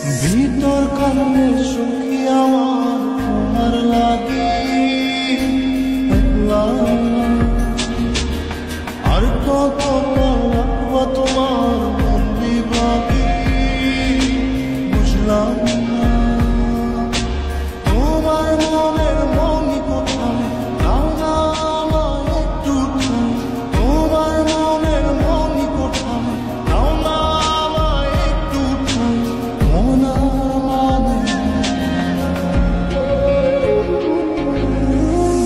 ভিতর কান্নে সখী আমার তোমার লাগি একলা, আর কত রাখবো তোমার মন বিভাগী বুঝলাম না। তোমার মনের মনি কোথায় দাও না আমায় একটু ঠাই, তোমার মনের মনি কোথায় দাও না আমায় একটু ঠাই।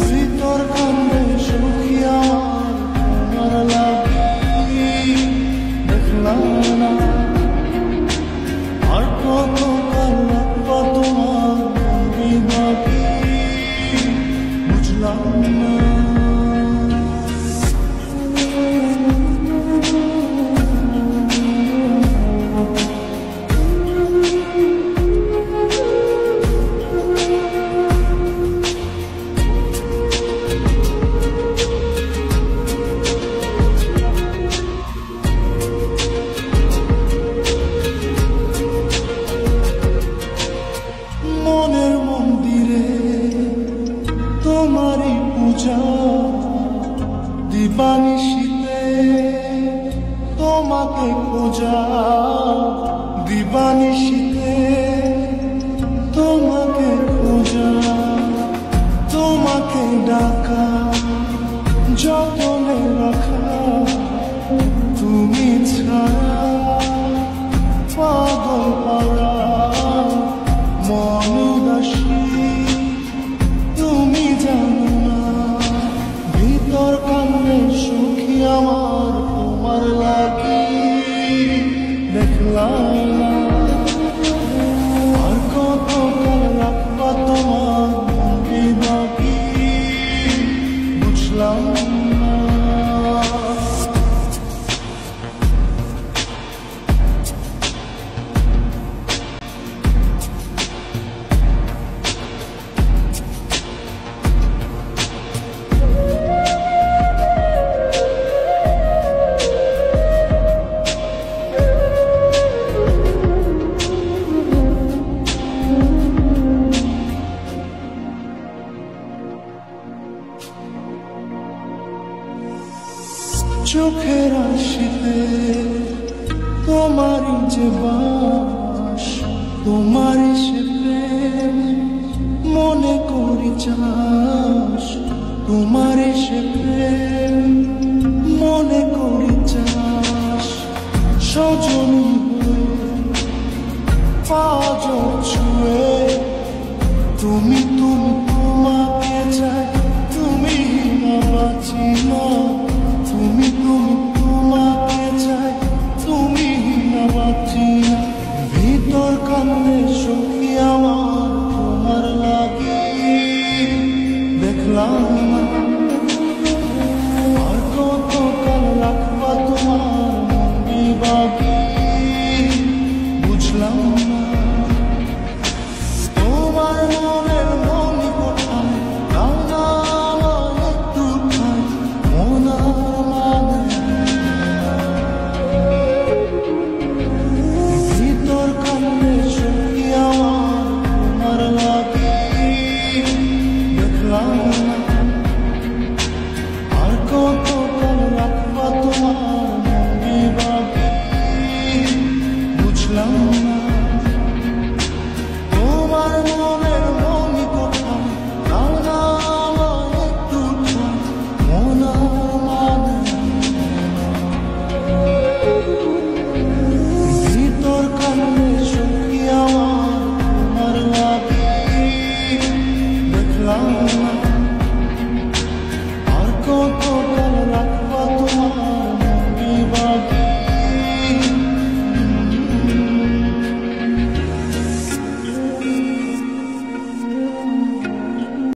ভিতর কান্দে সখী আমার তোমার লাগি দেখলাম না, আর কত কাল রাখবো তোমার মন বিভাগী বুঝলাম না। মনের মন্দিরে তোমারই পূজা, দিবানিশীতে তোমাকে খোঁজা, দিবানিশীতে তোমাকে খোঁজা, তোমাকে ডাকা যতনে রাখা, তুমি ছাড়া পাগল পাড়া মন উদাসী তুমি জানো না। ভিতর কান্নে সখী আমার তোমার লাগি দেখলাম না, আর কত কাল রাখবা তোমার মন বিভাগী বুঝলাম না। চোখের আশিতে তোমারই যে বাস, তোমারই সে প্রেম মনে করি চাস, তোমারই সে প্রেম মনে করি চাস। সজনী হয়ে পাঁচ ছুঁয়ে তুমি তুমি তোমাকে চাই, তুমি না বাঁচি না, তুমি তুমি তোমাকে চাই, তুমি না বাঁচি না। ভিতর কান্দে